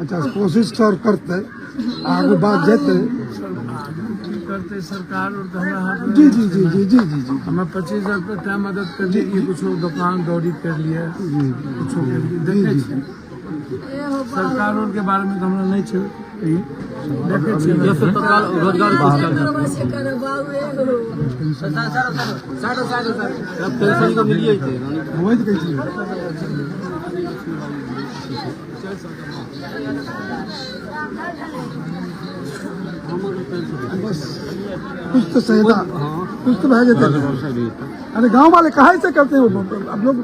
अच्छा कोशिश सर करते आगे बात जेते करते सरकार और हमरा हाथ में जी जी जी जी जी जी जी हमें 25,000 रुपये क्या मदद कर दी कि कुछ दुकान दौड़ी कर लिया कुछ देखे छी सरकार और के बारे में तो हमरा नहीं छे देखे छी तत्काल रोजगार पेंशन को मिलिए थे वही तो कहती बस कुछ तो सही था कुछ तो भाग जाते अरे गांव वाले कहाँ से करते हैं अब लोग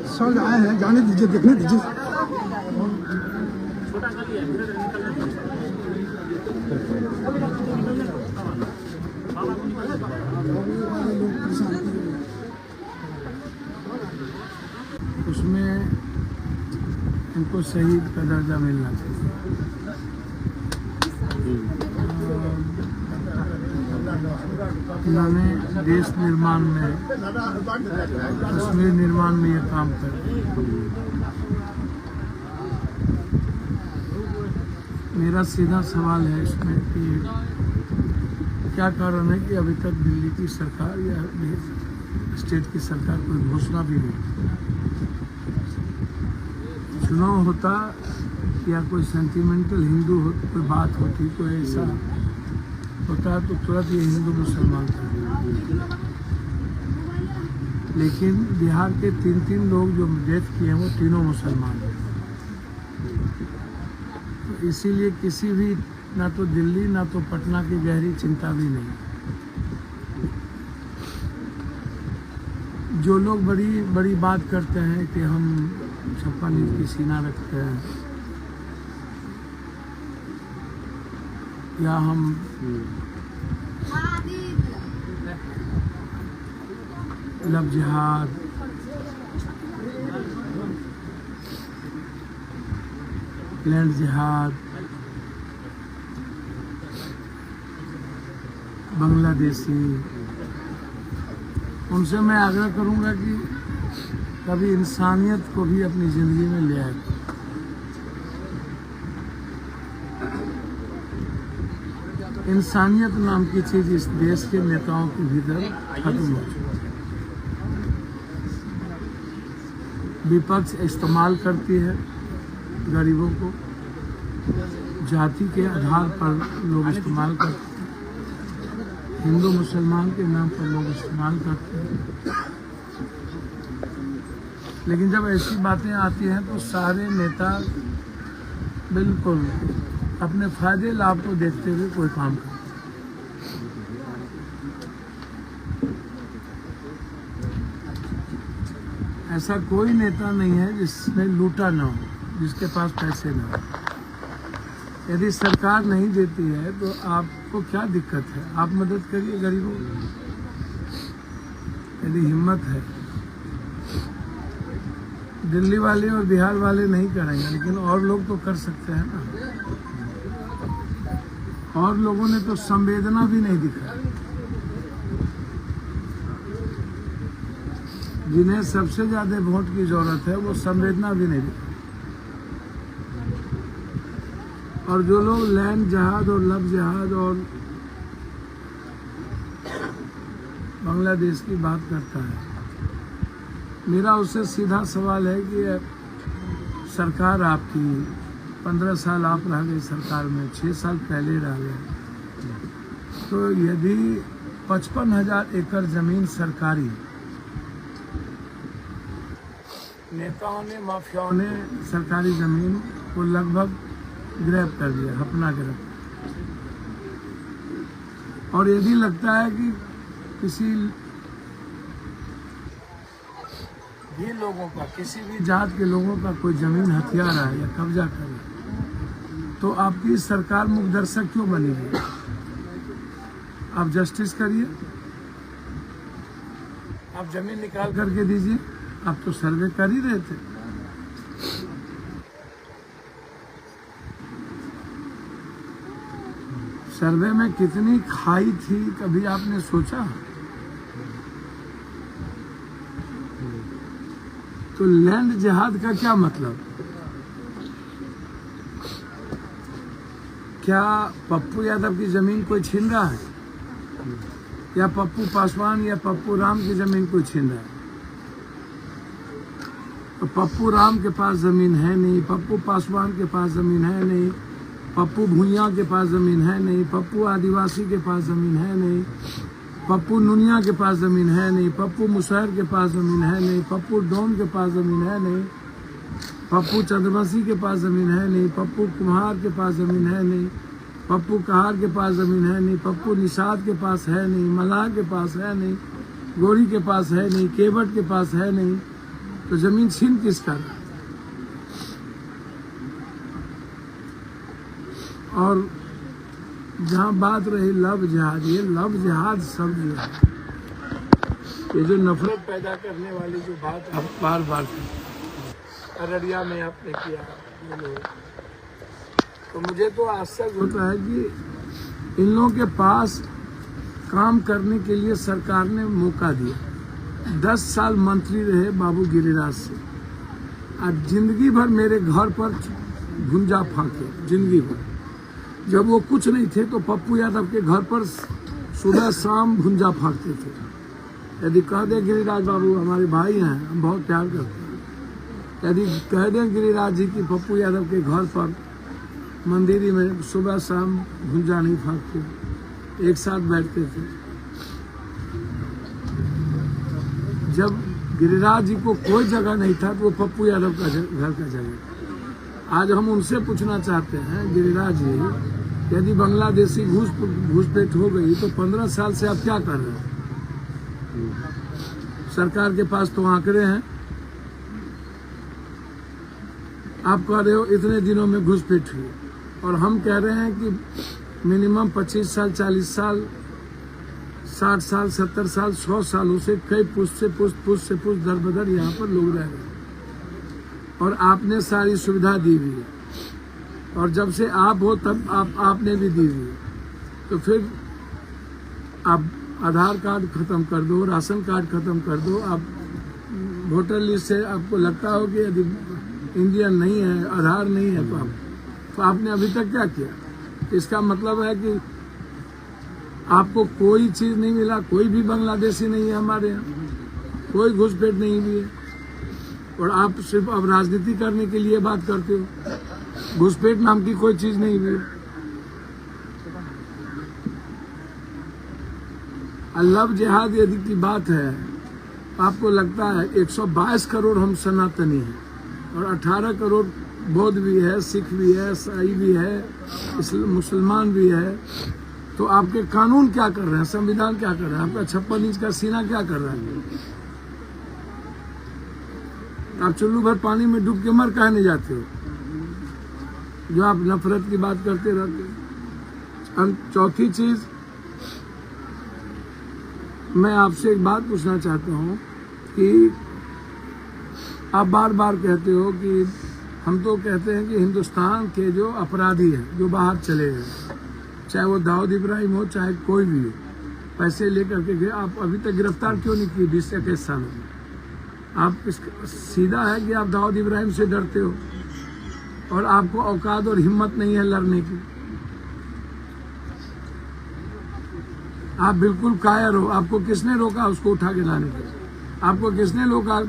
सर आए हैं जाने दीजिए देखने दीजिए उसमें इनको शहीद का दर्जा मिलना चाहिए इन्होंने देश निर्माण में कश्मीर निर्माण में ये काम कर मेरा सीधा सवाल है इसमें कि क्या कारण है कि अभी तक दिल्ली की सरकार या स्टेट की सरकार कोई घोषणा भी नहीं चुनाव होता या कोई सेंटिमेंटल हिंदू कोई बात होती कोई ऐसा होता तो तुरंत ये हिंदू मुसलमान था लेकिन बिहार के 3 लोग जो डेथ किए हैं वो तीनों मुसलमान हैं तो इसीलिए किसी भी ना तो दिल्ली ना तो पटना की गहरी चिंता भी नहीं जो लोग बड़ी बड़ी बात करते हैं कि हम छप्पा नीच की सीना रखते हैं या हम लव जिहाद लैंड जिहाद बांग्लादेशी उनसे मैं आग्रह करूंगा कि कभी इंसानियत को भी अपनी जिंदगी में ले आए इंसानियत नाम की चीज इस देश के नेताओं के भीतर खत्म हो चुकी है विपक्ष इस्तेमाल करती है गरीबों को जाति के आधार पर लोग इस्तेमाल करते हैं हिंदू मुसलमान के नाम पर लोग इस्तेमाल करते हैं लेकिन जब ऐसी बातें आती हैं तो सारे नेता बिल्कुल अपने फायदे लाभ को देखते हुए कोई काम करते ऐसा कोई नेता नहीं है जिसने लूटा ना हो जिसके पास पैसे ना हो यदि सरकार नहीं देती है तो आपको क्या दिक्कत है आप मदद करिए गरीबों की यदि हिम्मत है दिल्ली वाले और बिहार वाले नहीं करेंगे लेकिन और लोग तो कर सकते हैं ना और लोगों ने तो संवेदना भी नहीं दिखाई जिन्हें सबसे ज्यादा वोट की जरूरत है वो संवेदना भी नहीं दिखाई और जो लोग लैंड जहाद और लव जहाद और बांग्लादेश की बात करता है मेरा उससे सीधा सवाल है कि सरकार आपकी 15 साल आप रह गए सरकार में 6 साल पहले रह गए तो यदि 55,000 एकड़ जमीन सरकारी नेताओं ने माफियाओं ने सरकारी जमीन को लगभग ग्रैब कर दिया अपना गिरफ्त और यदि लगता है कि किसी भी लोगों का किसी भी जात के लोगों का कोई जमीन हथियार है या कब्जा करे तो आपकी सरकार मुखदर्शक क्यों बनी है आप जस्टिस करिए आप जमीन निकाल करके दीजिए आप तो सर्वे कर ही रहे थे सर्वे में कितनी खाई थी कभी आपने सोचा तो लैंड जिहाद का क्या मतलब क्या पप्पू यादव की जमीन कोई छीन रहा है, या पप्पू पासवान या पप्पू राम की जमीन कोई छीन रहा है? तो पप्पू राम के पास जमीन है नहीं, पप्पू पासवान के पास जमीन है नहीं, पप्पू भूइयां के पास जमीन है नहीं, पप्पू आदिवासी के पास जमीन है नहीं, पप्पू नुनिया के पास जमीन है नहीं, पप्पू मुसहर के पास जमीन है नहीं, पप्पू डोम के पास जमीन है नहीं, पप्पू चंद्रवंशी के पास जमीन है नहीं, पप्पू कुम्हार के पास जमीन है नहीं, पप्पू कहार के पास जमीन है नहीं, पप्पू निषाद के पास है नहीं, मल्लाह के पास है नहीं, गोरी के पास है नहीं, केवट के पास है नहीं। तो जमीन छीन किसका? और जहाँ बात रही लव जिहाद, ये लव जिहाद शब्द जो है, ये जो नफरत पैदा करने वाली जो बात आप बार बार अररिया में आपने किया, तो मुझे तो आश्चर्य होता है कि इन लोगों के पास काम करने के लिए सरकार ने मौका दिया। 10 साल मंत्री रहे बाबू गिरिराज से, आज जिंदगी भर मेरे घर पर गुंजा फांके, जिंदगी भर। जब वो कुछ नहीं थे तो पप्पू यादव के घर पर सुबह शाम भुंजा फांकते थे। यदि कह दे गिरिराज बाबू हमारे भाई हैं, हम बहुत प्यार करते हैं, यदि कह दें गिरिराज जी की पप्पू यादव के घर पर मंदिर में सुबह शाम भुंजा नहीं फांकते, एक साथ बैठते थे। जब गिरिराज जी को कोई जगह नहीं था तो वो पप्पू यादव का घर का जगह। आज हम उनसे पूछना चाहते हैं, गिरिराज जी, यदि बांग्लादेशी घुसपैठ हो गई तो 15 साल से आप क्या कर रहे हैं? सरकार के पास तो आंकड़े हैं, आप कह रहे हो इतने दिनों में घुसपैठ हुई, और हम कह रहे हैं कि मिनिमम 25 साल, 40 साल, 60 साल, 70 साल, 100 सालों से कई पुष्ट से पुष्ट दर बदर यहाँ पर लोग रह रहे हैं, और आपने सारी सुविधा दी हुई है, और जब से आप हो तब आपने भी दी हुई है। तो फिर आप आधार कार्ड खत्म कर दो, राशन कार्ड खत्म कर दो, आप वोटर लिस्ट से आपको लगता हो कि यदि इंडियन नहीं है, आधार नहीं है, तो आपने अभी तक क्या किया? इसका मतलब है कि आपको कोई चीज नहीं मिला, कोई भी बांग्लादेशी नहीं है हमारे यहाँ, कोई घुसपैठ नहीं हुई है, और आप सिर्फ अब राजनीति करने के लिए बात करते हो। घुसपैठ नाम की कोई चीज नहीं हुई। लव जिहाद यदि की बात है, आपको लगता है 122 करोड़ हम सनातनी हैं, और 18 करोड़ बौद्ध भी है, सिख भी है, ईसाई भी है, मुसलमान भी है, तो आपके कानून क्या कर रहे हैं, संविधान क्या कर रहा है, आपका 56 इंच का सीना क्या कर रहा है? आप चुल्लू भर पानी में डूब के मर काहे नहीं जाते हो, जो आप नफरत की बात करते रहते हो। चौथी चीज, मैं आपसे एक बात पूछना चाहता हूँ कि आप बार बार कहते हो कि हम तो कहते हैं कि हिंदुस्तान के जो अपराधी हैं, जो बाहर चले गए, चाहे वो दाऊद इब्राहिम हो, चाहे कोई भी हो, पैसे लेकर के गए, आप अभी तक गिरफ्तार क्यों नहीं किए 20 से 21 सालों में? आप सीधा है कि आप दाऊद इब्राहिम से डरते हो, और आपको औकात और हिम्मत नहीं है लड़ने की। आप बिल्कुल कायर हो। आपको किसने रोका उसको उठा के लाने के? आपको किसने रोका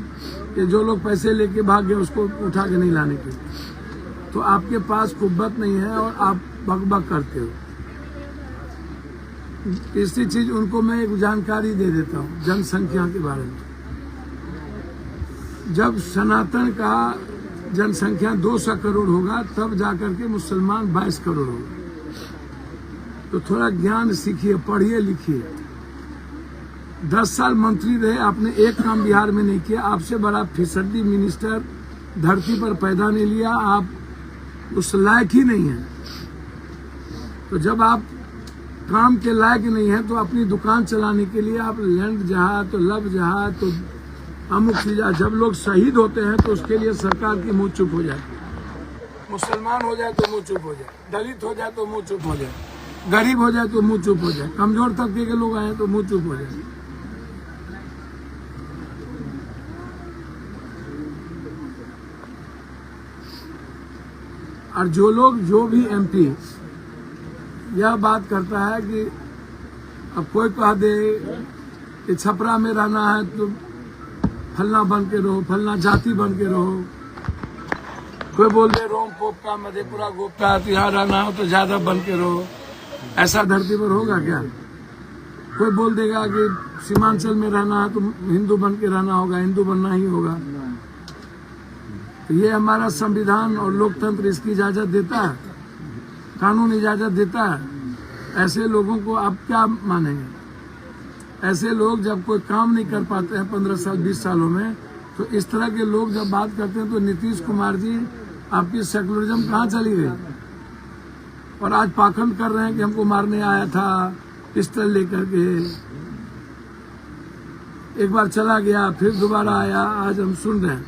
कि जो लोग पैसे लेके भाग गए उसको उठा के नहीं लाने के? तो आपके पास कुव्वत नहीं है और आप बकबक करते हो। तीसरी चीज, उनको मैं एक जानकारी दे देता हूँ जनसंख्या के बारे में। जब सनातन का जनसंख्या 200 करोड़ होगा तब जाकर के मुसलमान 22 करोड़ होगा। तो थोड़ा ज्ञान सीखिए, पढ़िए लिखिए। 10 साल मंत्री रहे, आपने एक काम बिहार में नहीं किया। आपसे बड़ा फिसड्डी मिनिस्टर धरती पर पैदा नहीं लिया, आप उस लायक ही नहीं है। तो जब आप काम के लायक नहीं है तो अपनी दुकान चलाने के लिए आप लैंड जहाज, तो लव जहाज, तो अमुक चीज। जब लोग शहीद होते हैं तो उसके लिए सरकार की मुंह चुप हो जाती है। मुसलमान हो जाए तो मुंह चुप हो जाए, दलित हो जाए तो मुंह चुप हो जाए, गरीब हो जाए तो मुंह चुप हो जाए, कमजोर तबके के लोग आए तो मुंह चुप हो जाए। और जो लोग, जो भी एमपी यह बात करता है कि अब कोई कह दे कि छपरा में रहना है तो फलना बन के रहो, फलना जाति बन के रहो। कोई बोल दे रोम पोप का, मधेपुरा गोप का, तो यहाँ रहना हो तो ज्यादा बन के रहो। ऐसा धरती पर होगा क्या? कोई बोल देगा कि सीमांचल में रहना है तो हिंदू बन के रहना होगा, हिंदू बनना ही होगा। तो ये हमारा संविधान और लोकतंत्र इसकी इजाजत देता है, कानून इजाजत देता है। ऐसे लोगों को आप क्या मानेंगे? ऐसे लोग जब कोई काम नहीं कर पाते हैं 15 साल 20 सालों में, तो इस तरह के लोग जब बात करते हैं तो नीतीश कुमार जी आपकी सेकुलरिज्म कहाँ चली गई? और आज पाखंड कर रहे हैं कि हमको मारने आया था पिस्टल लेकर के, एक बार चला गया फिर दोबारा आया। आज हम सुन रहे हैं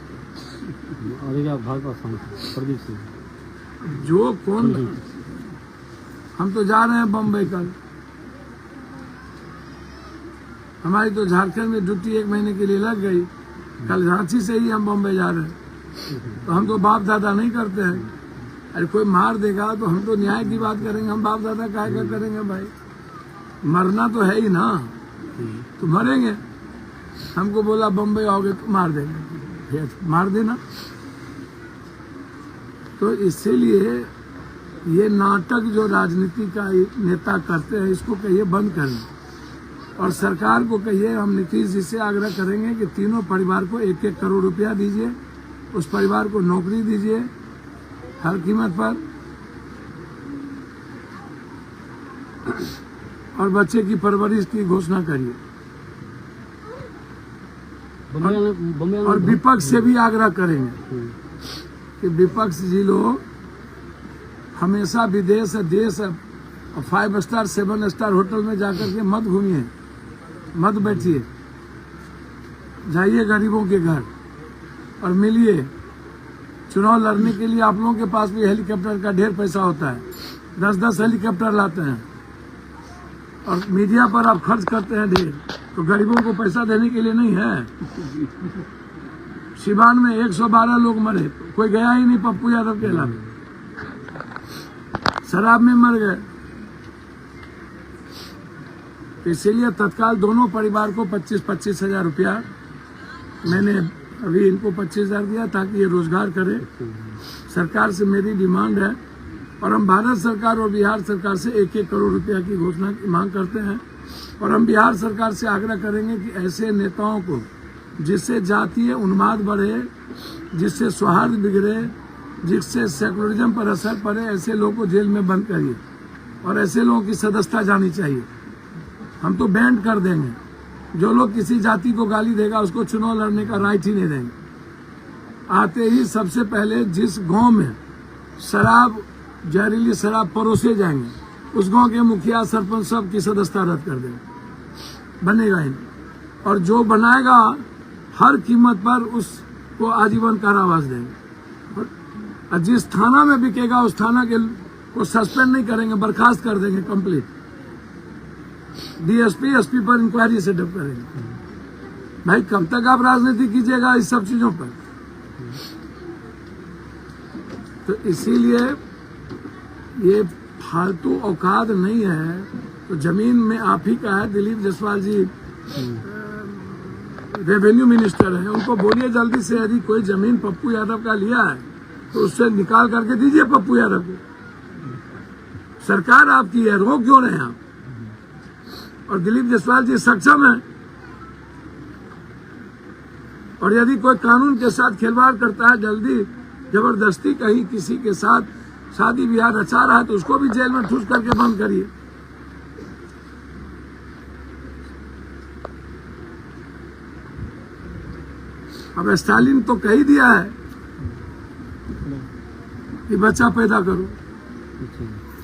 प्रदीप सिंह जो कौन, हम तो जा रहे हैं बम्बई कल। हमारी तो झारखंड में ड्यूटी 1 महीने के लिए लग गई। कल रांची से ही हम बम्बई जा रहे हैं। तो हम तो बाप दादा नहीं करते हैं। अरे कोई मार देगा तो हम तो न्याय की बात करेंगे, हम बाप दादा काहे का करेंगे भाई? मरना तो है ही ना, तो मरेंगे। हमको बोला बम्बई आओगे तो मार देंगे, फिर मार देना। तो इसीलिए ये नाटक जो राजनीति का नेता करते हैं, इसको कहिए बंद करें। और सरकार को कहिए, हम नीतीश जी से आग्रह करेंगे कि तीनों परिवार को 1-1 करोड़ रुपया दीजिए, उस परिवार को नौकरी दीजिए हर कीमत पर, और बच्चे की परवरिश की घोषणा करिए। और विपक्ष से भी आग्रह करेंगे कि विपक्ष जी लोग हमेशा विदेश देश 5 स्टार 7 स्टार होटल में जाकर के मत घूमिए, मत बैठिए। जाइए गरीबों के घर और मिलिए। चुनाव लड़ने के लिए आप लोगों के पास भी हेलीकॉप्टर का ढेर पैसा होता है, 10-10 हेलीकॉप्टर लाते हैं और मीडिया पर आप खर्च करते हैं ढेर। तो गरीबों को पैसा देने के लिए नहीं है। सिवान में 112 लोग मरे, कोई गया ही नहीं पप्पू यादव के अलावा, शराब में मर गए। इसीलिए तत्काल दोनों परिवार को 25-25 हजार रुपया, मैंने अभी इनको 25 हजार दिया ताकि ये रोजगार करे। सरकार से मेरी डिमांड है और हम भारत सरकार और बिहार सरकार से 1-1 करोड़ रुपया की घोषणा की मांग करते हैं। और हम बिहार सरकार से आग्रह करेंगे कि ऐसे नेताओं को, जिससे जातीय उन्माद बढ़े, जिससे सौहार्द बिगड़े, जिससे सेकुलरिज्म पर असर पड़े, ऐसे लोगों को जेल में बंद करिए और ऐसे लोगों की सदस्यता जानी चाहिए। हम तो बैंड कर देंगे। जो लोग किसी जाति को गाली देगा उसको चुनाव लड़ने का राइट ही नहीं देंगे। आते ही सबसे पहले जिस गांव में शराब, जहरीली शराब परोसे जाएंगे, उस गांव के मुखिया सरपंच सब की सदस्यता रद्द कर देंगे, बनेगा ही नहीं। और जो बनाएगा हर कीमत पर उसको आजीवन कारावास देंगे। और जिस थाना में बिकेगा उस थाना के को सस्पेंड नहीं करेंगे, बर्खास्त कर देंगे कंप्लीट। डीएसपी एसपी पर इंक्वायरी सेटअप करेंगे। भाई कब तक आप राजनीति कीजिएगा इस सब चीजों पर? तो इसीलिए ये फालतू औकात नहीं है। तो जमीन में आप ही का है। दिलीप जायसवाल जी रेवेन्यू मिनिस्टर हैं, उनको बोलिए जल्दी से यदि कोई जमीन पप्पू यादव का लिया है तो उससे निकाल करके दीजिए पप्पू यादव को। सरकार आपकी है, रोक क्यों रहे हैं आप? और दिलीप जायसवाल जी सक्षम है। और यदि कोई कानून के साथ खिलवाड़ करता है, जल्दी जबरदस्ती कहीं किसी के साथ शादी ब्याह रचा रहा है, तो उसको भी जेल में ठूस करके बंद करिए। अब स्टालिन तो कह ही दिया है कि बच्चा पैदा करो,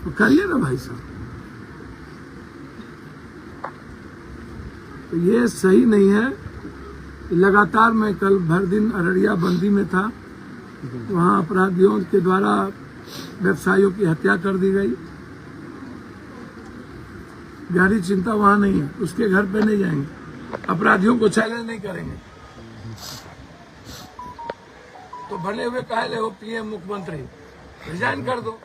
तो करिए ना भाई साहब। तो ये सही नहीं है। लगातार मैं कल भर दिन अररिया बंदी में था, वहां अपराधियों के द्वारा व्यवसायियों की हत्या कर दी गई। गहरी चिंता वहां नहीं है, उसके घर पे नहीं जाएंगे, अपराधियों को चैलेंज नहीं करेंगे। तो भले हुए काहे ले हो पीएम मुख्यमंत्री, रिजाइन कर दो।